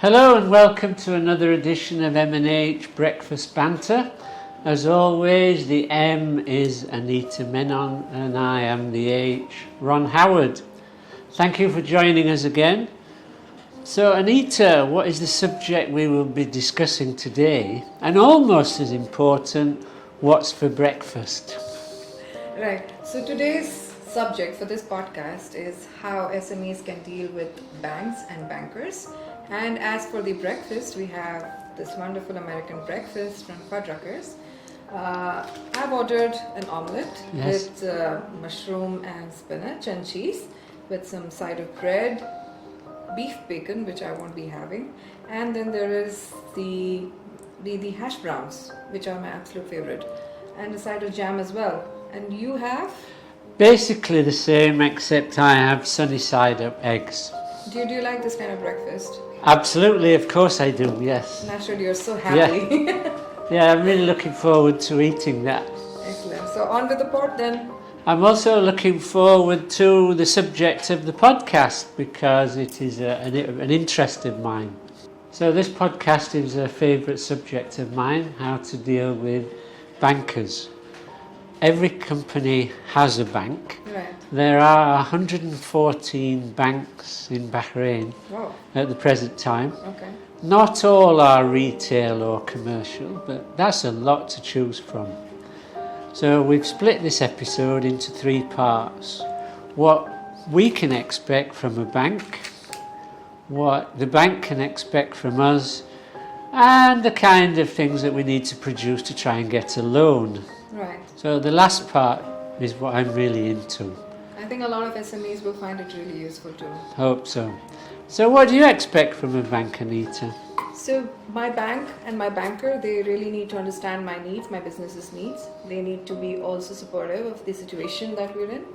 Hello and welcome to another edition of M&H Breakfast Banter. As always, the M is AnitaMenon and I am the H, Ron Howard. Thank you for joining us again. So Anita, what is the subject we will be discussing today? And almost as important, what's for breakfast? Right, so today's subject for this podcast is how SMEs can deal with banks and bankers. And as for the breakfast, we have this wonderful American breakfast from Fuddruckers. I've ordered an omelette with mushroom and spinach and cheese with some side of bread, beef bacon, which I won't be having, and then there is the hash browns, which are my absolute favorite, and a side of jam as well. And you have? Basically the same, except I have sunny side up eggs. Do you like this kind of breakfast? Absolutely, of course I do, yes. Naturally, you're so happy. Yeah, I'm really looking forward to eating that. Excellent. So on with the pot then. I'm also looking forward to the subject of the podcast because it is an interest of mine. So this podcast is a favourite subject of mine, how to deal with bankers. Every company has a bank. Right. There are 114 banks in Bahrain at the present time. Okay. Not all are retail or commercial, but that's a lot to choose from. So we've split this episode into 3 parts. What we can expect from a bank, what the bank can expect from us, and the kind of things that we need to produce to try and get a loan. Right. So the last part is what I'm really into. I think a lot of SMEs will find it really useful too. Hope so. So what do you expect from a bank, Anita? So my bank and my banker, they really need to understand my needs, my business's needs. They need to be also supportive of the situation that we're in.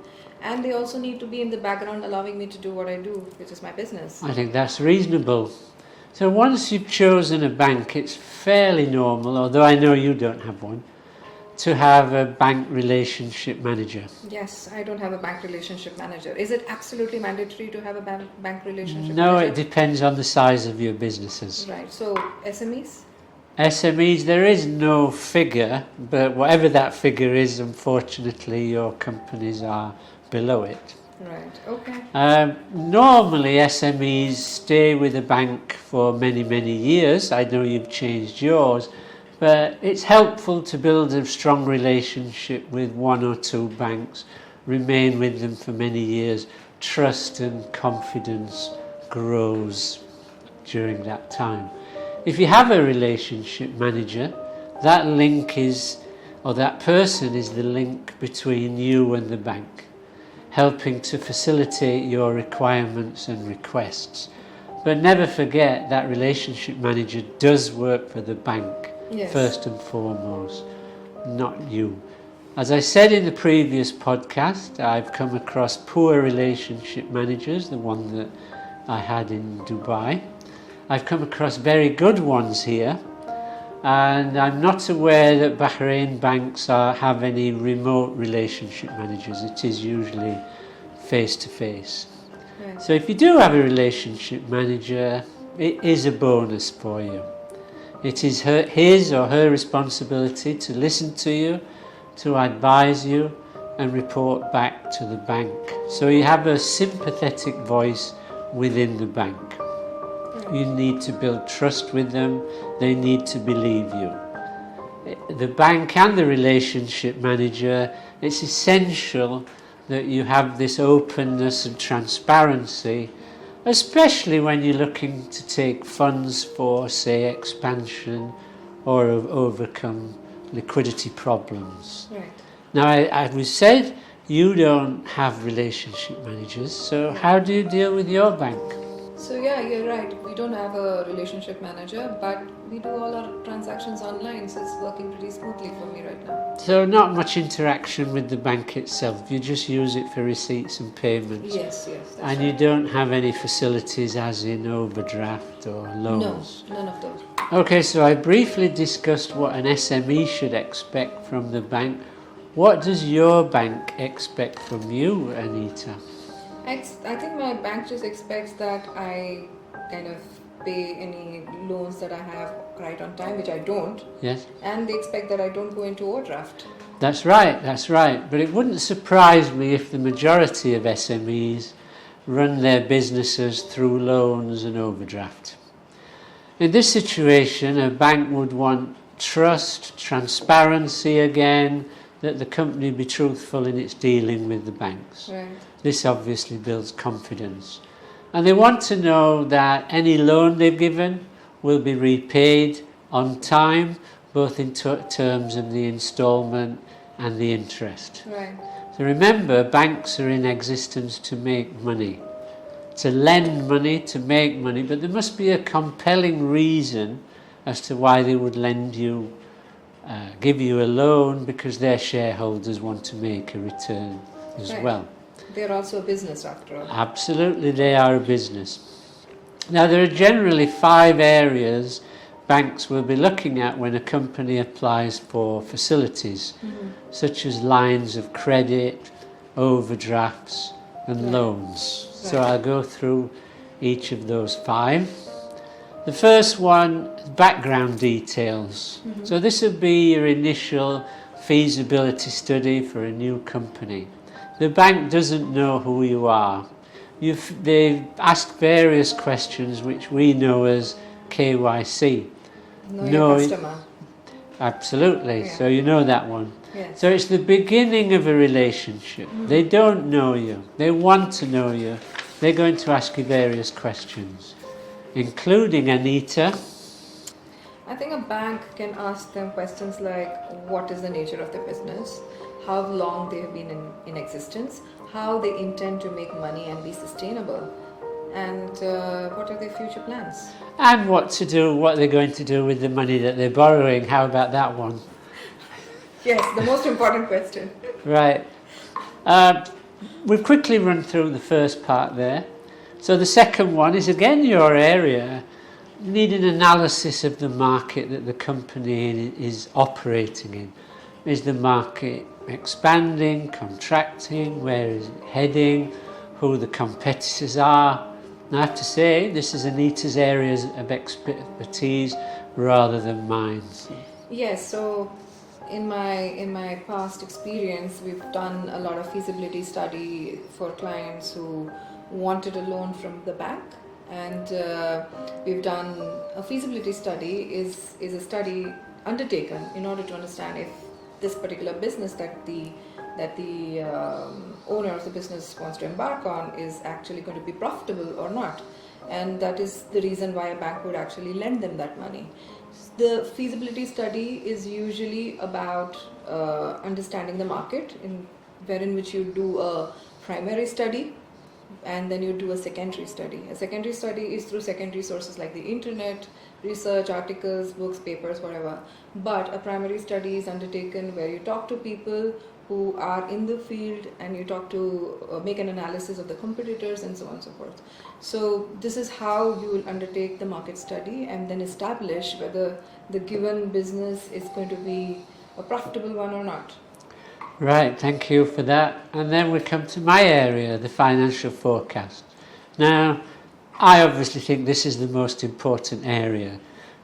And they also need to be in the background allowing me to do what I do, which is my business. I think that's reasonable. So once you've chosen a bank, it's fairly normal, although I know you don't have one, to have a bank relationship manager. Yes, I don't have a bank relationship manager. Is it absolutely mandatory to have a bank relationship manager? No, it depends on the size of your businesses. Right, so SMEs? SMEs, there is no figure, but whatever that figure is, unfortunately, your companies are below it. Right, okay. Normally, SMEs stay with a bank for many, many years. I know you've changed yours. But it's helpful to build a strong relationship with 1 or 2 banks, remain with them for many years. Trust and confidence grows during that time. If you have a relationship manager, that link is, or that person is the link between you and the bank, helping to facilitate your requirements and requests. But never forget that relationship manager does work for the bank. Yes. First and foremost, not you. As I said in the previous podcast, I've come across poor relationship managers, the one that I had in Dubai. I've come across very good ones here, and I'm not aware that Bahrain banks have any remote relationship managers. It is usually face to face. Right. So if you do have a relationship manager, it is a bonus for you. It is his or her responsibility to listen to you, to advise you and report back to the bank. So you have a sympathetic voice within the bank. You need to build trust with them. They need to believe you. The bank and the relationship manager, it's essential that you have this openness and transparency, especially when you're looking to take funds for, say, expansion or overcome liquidity problems. Right. Now, as we said, you don't have relationship managers, so how do you deal with your bank? So yeah, you're right. We don't have a relationship manager, but we do all our transactions online, so it's working pretty smoothly for me right now. So not much interaction with the bank itself, you just use it for receipts and payments? Yes, that's and right. You don't have any facilities as in overdraft or loans? No, none of those. Okay, so I briefly discussed what an SME should expect from the bank. What does your bank expect from you, Anita? I think my bank just expects that I kind of pay any loans that I have right on time, which I don't, Yes. and they expect that I don't go into overdraft. That's right, that's right. But it wouldn't surprise me if the majority of SMEs run their businesses through loans and overdraft. In this situation, a bank would want trust, transparency again, that the company be truthful in its dealing with the banks. Right. This obviously builds confidence. And they want to know that any loan they've given will be repaid on time, both in terms of the instalment and the interest. Right. So remember, banks are in existence to make money, to lend money, to make money, but there must be a compelling reason as to why they would lend you, give you a loan, because their shareholders want to make a return as Right. well. They're also a business after all. Absolutely, they are a business. Now, there are generally 5 areas banks will be looking at when a company applies for facilities, such as lines of credit, overdrafts, and Right. loans. So Right. I'll go through each of those 5. The first one, background details. So this would be your initial feasibility study for a new company. The bank doesn't know who you are. They've asked various questions which we know as KYC. Know No, your it- customer. Absolutely, Yeah. so you know that one. Yes. So it's the beginning of a relationship. They don't know you, they want to know you. They're going to ask you various questions, including Anita. I think a bank can ask them questions like what is the nature of their business, how long they have been in existence, how they intend to make money and be sustainable, and what are their future plans. And what they're going to do with the money that they're borrowing. How about that one? Yes, the most important question. Right. We've quickly run through the first part there. So the second one is again your area. You need an analysis of the market that the company is operating in. Is the market expanding, contracting? Where is it heading? Who the competitors are? And I have to say, this is Anita's areas of expertise rather than mine. Yes, so in my past experience, we've done a lot of feasibility study for clients who wanted a loan from the bank, and we've done a feasibility study is a study undertaken in order to understand if this particular business that the owner of the business wants to embark on is actually going to be profitable or not, and that is the reason why a bank would actually lend them that money. The feasibility study is usually about understanding the market, in which you do a primary study and then you do a secondary study. A secondary study is through secondary sources like the internet, research, articles, books, papers, whatever. But a primary study is undertaken where you talk to people who are in the field and you talk to make an analysis of the competitors and so on and so forth. So this is how you will undertake the market study and then establish whether the given business is going to be a profitable one or not. Right, thank you for that. And then we come to my area, the financial forecast. Now, I obviously think this is the most important area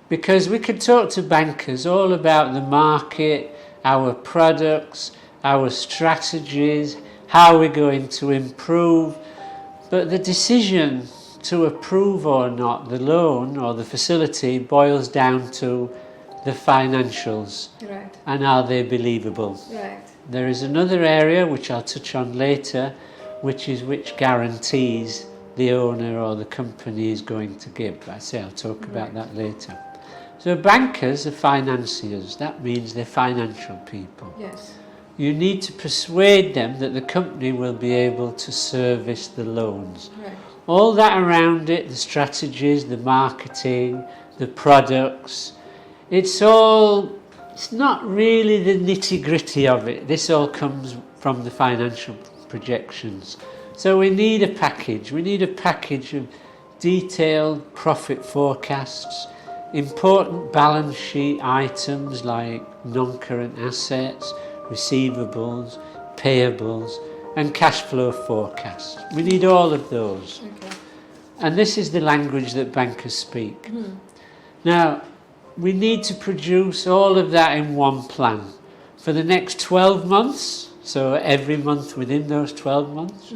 because we could talk to bankers all about the market, our products, our strategies, how we're going to improve, but the decision to approve or not the loan or the facility boils down to the financials. Right. And are they believable? Right. There is another area which I'll touch on later, which guarantees the owner or the company is going to give. I'll talk about that later. So bankers are financiers. That means they're financial people. Yes. You need to persuade them that the company will be able to service the loans. Right. All that around it, the strategies, the marketing, the products, it's not really the nitty-gritty of it. This all comes from the financial projections. So we need a package. We need a package of detailed profit forecasts, important balance sheet items like non-current assets, receivables, payables, and cash flow forecasts. We need all of those. Okay. And this is the language that bankers speak. Now, we need to produce all of that in one plan for the next 12 months, so every month within those 12 months,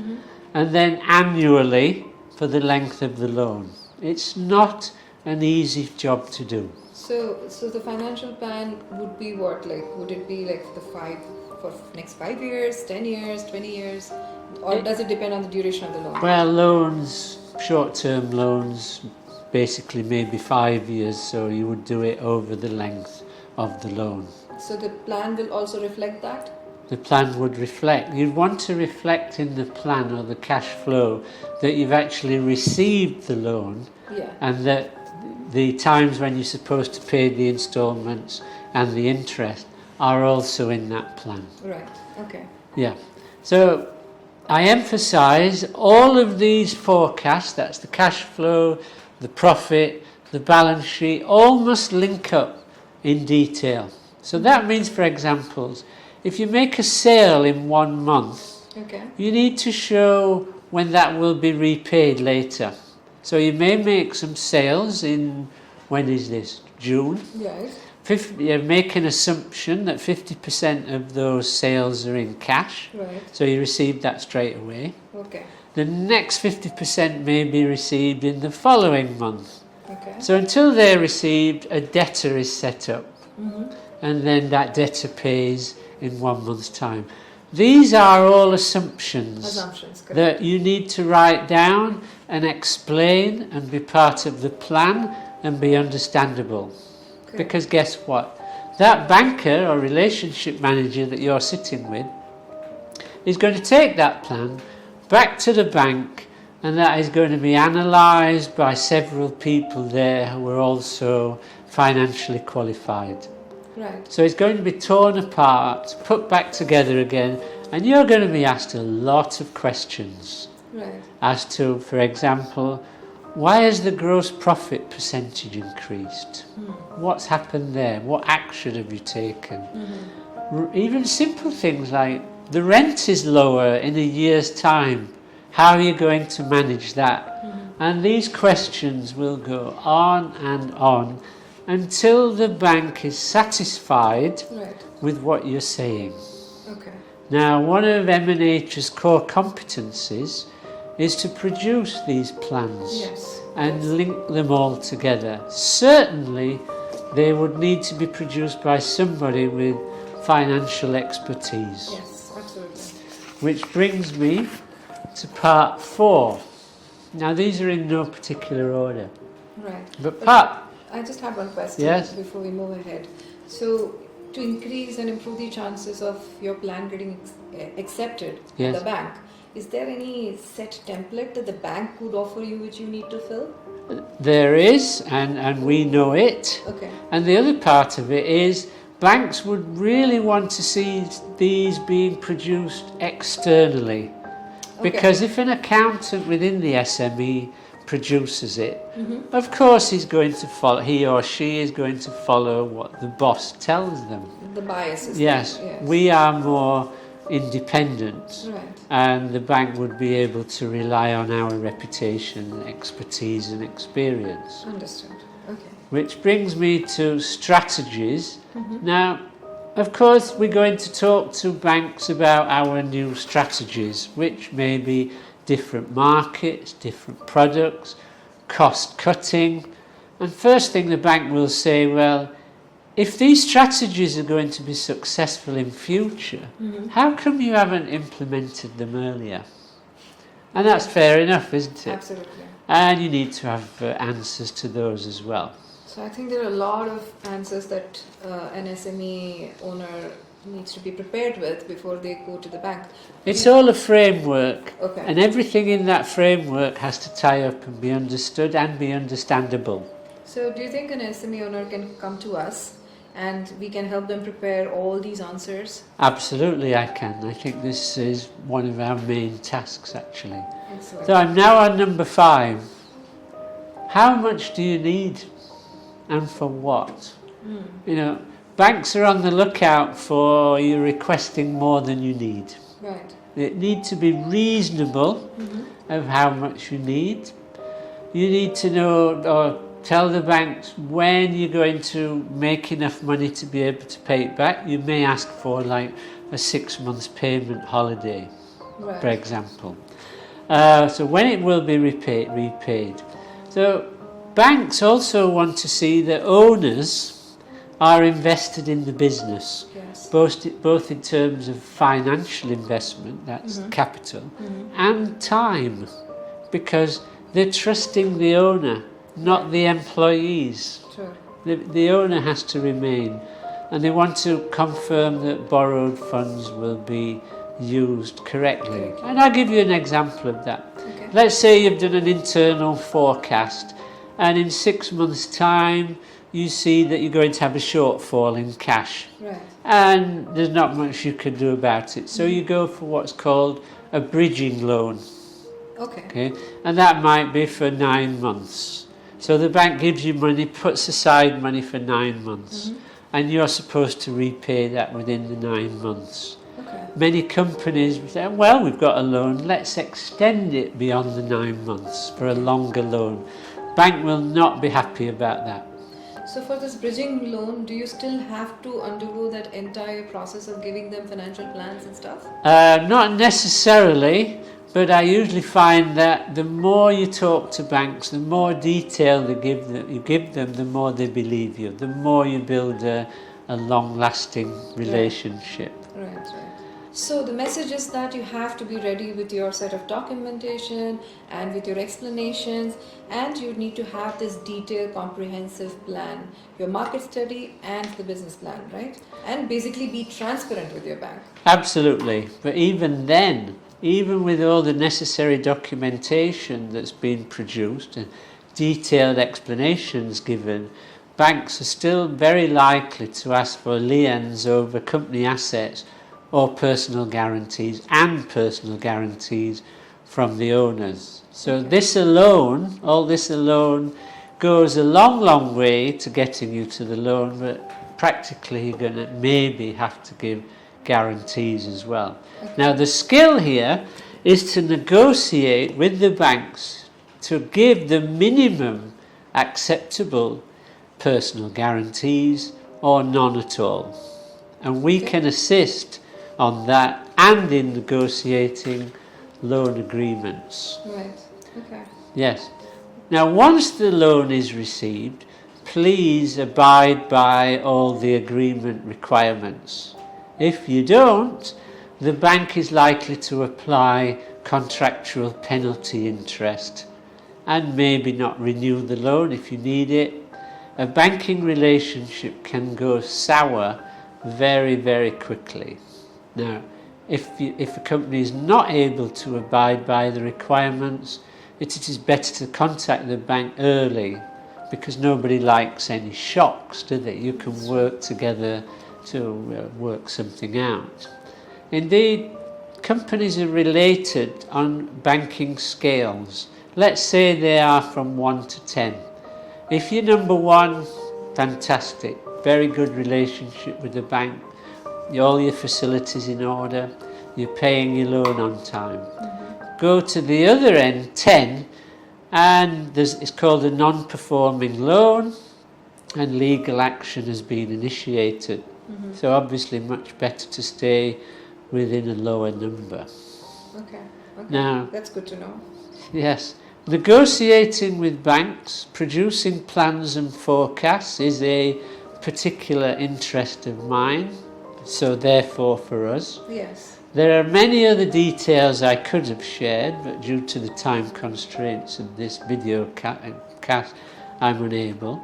and then annually for the length of the loan. It's not an easy job to do. So the financial plan would be what? Like, would it be like for next 5 years, 10 years, 20 years, or does it depend on the duration of the loan? Well, loans, short-term loans, basically maybe 5 years, so you would do it over the length of the loan. So the plan will also reflect that? The plan would reflect. You'd want to reflect in the plan or the cash flow that you've actually received the loan, and that the times when you're supposed to pay the instalments and the interest are also in that plan. Right, okay. Yeah. So I emphasize all of these forecasts, that's the cash flow, the profit, the balance sheet, all must link up in detail. So that means, for examples, if you make a sale in 1 month, you need to show when that will be repaid later. So you may make some sales in, when is this? June? Yes. You make an assumption that 50% of those sales are in cash. Right. So you receive that straight away. Okay. The next 50% may be received in the following month. Okay. So until they're received, a debtor is set up. And then that debtor pays in 1 month's time. These are all assumptions that you need to write down and explain and be part of the plan and be understandable. Because guess what? That banker or relationship manager that you're sitting with is going to take that plan back to the bank, and that is going to be analysed by several people there who are also financially qualified. Right. So it's going to be torn apart, put back together again, and you're going to be asked a lot of questions. Right. As to, for example, why has the gross profit percentage increased? What's happened there? What action have you taken? Even simple things like the rent is lower in a year's time. How are you going to manage that? And these questions will go on and on until the bank is satisfied with what you're saying. Okay. Now, one of M&H's core competencies is to produce these plans and link them all together. Certainly, they would need to be produced by somebody with financial expertise. Yes, absolutely. Which brings me to part 4. Now, these are in no particular order. Right. But part... I just have one question before we move ahead. So, to increase and improve the chances of your plan getting accepted at the bank, is there any set template that the bank could offer you which you need to fill? There is, and we know it. Okay. And the other part of it is banks would really want to see these being produced externally. Because if an accountant within the SME produces it, of course he or she is going to follow what the boss tells them. The bias is yes, we are more independent, and the bank would be able to rely on our reputation, expertise and experience. Understood. Okay. Which brings me to strategies. Now, of course, we're going to talk to banks about our new strategies, which may be different markets, different products, cost cutting. And first thing the bank will say, well, if these strategies are going to be successful in future, how come you haven't implemented them earlier? And that's fair enough, isn't it? Absolutely. And you need to have answers to those as well. So I think there are a lot of answers that an SME owner needs to be prepared with before they go to the bank. It's all a framework, and everything in that framework has to tie up and be understood and be understandable. So do you think an SME owner can come to us and we can help them prepare all these answers? Absolutely I can. I think this is one of our main tasks actually. Excellent. So I'm now on number 5. How much do you need and for what? You know, banks are on the lookout for you requesting more than you need. Right. It needs to be reasonable of how much you need. You need to know or tell the banks when you're going to make enough money to be able to pay it back. You may ask for like a 6 months payment holiday, Right. for example. So when it will be repaid. So banks also want to see that owners are invested in the business, Yes. both in terms of financial investment, that's capital, and time, because they're trusting the owner, not the employees. Sure. The owner has to remain, and they want to confirm that borrowed funds will be used correctly. And I'll give you an example of that. Okay. Let's say you've done an internal forecast, and in 6 months' time you see that you're going to have a shortfall in cash, Right. and there's not much you can do about it. So you go for what's called a bridging loan. Okay. Okay, and that might be for 9 months. So the bank gives you money, puts aside money for 9 months, and you're supposed to repay that within the 9 months. Okay. Many companies say, well, we've got a loan, let's extend it beyond the 9 months for a longer loan. Bank will not be happy about that. So for this bridging loan, do you still have to undergo that entire process of giving them financial plans and stuff? Not necessarily, but I usually find that the more you talk to banks, the more detail you give them, the more they believe you, the more you build a long-lasting relationship. Right, right. So the message is that you have to be ready with your set of documentation and with your explanations, and you need to have this detailed, comprehensive plan, your market study and the business plan, right? And basically be transparent with your bank. Absolutely, but even then, even with all the necessary documentation that's been produced and detailed explanations given, banks are still very likely to ask for liens over company assets or personal guarantees and personal guarantees from the owners. So this alone, all this alone, goes a long way to getting you to the loan, but practically you're going to maybe have to give guarantees as well. Now the skill here is to negotiate with the banks to give the minimum acceptable personal guarantees or none at all. And we can assist on that and in negotiating loan agreements. Right. Okay. Yes. Now once the loan is received, please abide by all the agreement requirements. If you don't, the bank is likely to apply contractual penalty interest and maybe not renew the loan if you need it. A banking relationship can go sour very, very quickly. Now, if a company is not able to abide by the requirements, it is better to contact the bank early, because nobody likes any shocks, do they? You can work together to work something out. Indeed, companies are related on banking scales. Let's say they are from 1 to 10. If you're number 1, fantastic, very good relationship with the bank, all your facilities in order, you're paying your loan on time. Go to the other end, 10, and it's called a non-performing loan, and legal action has been initiated. So obviously much better to stay within a lower number. Okay. Now, that's good to know. Yes, negotiating with banks, producing plans and forecasts is a particular interest of mine, so therefore for us. Yes. There are many other details I could have shared, but due to the time constraints of this video cast, I'm unable.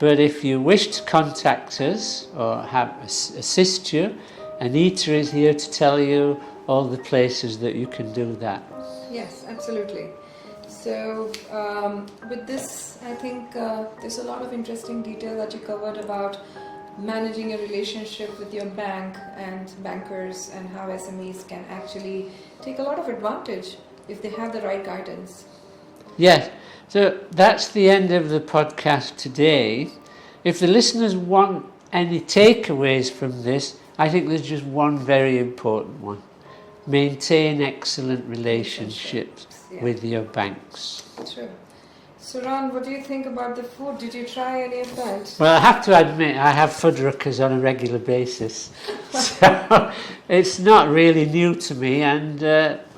But if you wish to contact us or assist you, Anita is here to tell you all the places that you can do that. Yes, absolutely. So with this, I think there's a lot of interesting detail that you covered about managing a relationship with your bank and bankers, and how SMEs can actually take a lot of advantage if they have the right guidance. Yes, so that's the end of the podcast today. If the listeners want any takeaways from this, I think there's just one very important one. Maintain excellent relationships with your banks. True. So Ron, what do you think about the food? Did you try any of that? Well, I have to admit, I have fuddruckers on a regular basis, so it's not really new to me, and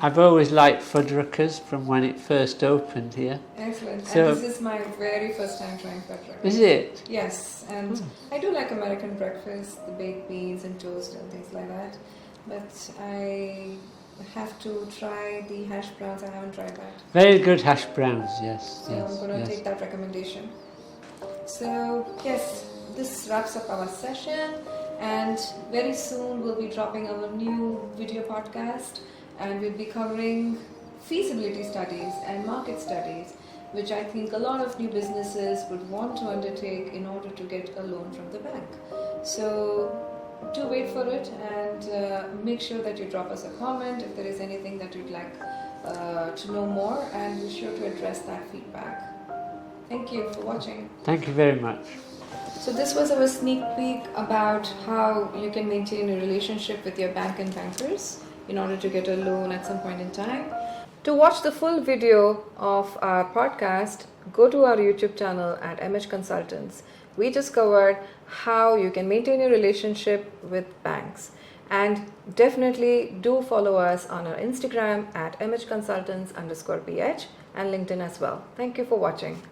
I've always liked fuddruckers from when it first opened here. Excellent. So- And this is my very first time trying fuddruckers. Is it? Yes, and I do like American breakfast, the baked beans and toast and things like that. But I have to try the hash browns. I haven't tried that. Very good hash browns, yes. So yes, I'm going to yes. take that recommendation. So yes, this wraps up our session, and very soon we'll be dropping our new video podcast, and we'll be covering feasibility studies and market studies, which I think a lot of new businesses would want to undertake in order to get a loan from the bank. So do wait for it, and make sure that you drop us a comment if there is anything that you'd like to know more, and be sure to address that feedback. Thank you for watching. Thank you very much. So this was our sneak peek about how you can maintain a relationship with your bank and bankers in order to get a loan at some point in time. To watch the full video of our podcast, go to our YouTube channel at MH Consultants. We just covered how you can maintain a relationship with banks. And definitely do follow us on our Instagram at mhconsultants_ph and LinkedIn as well. Thank you for watching.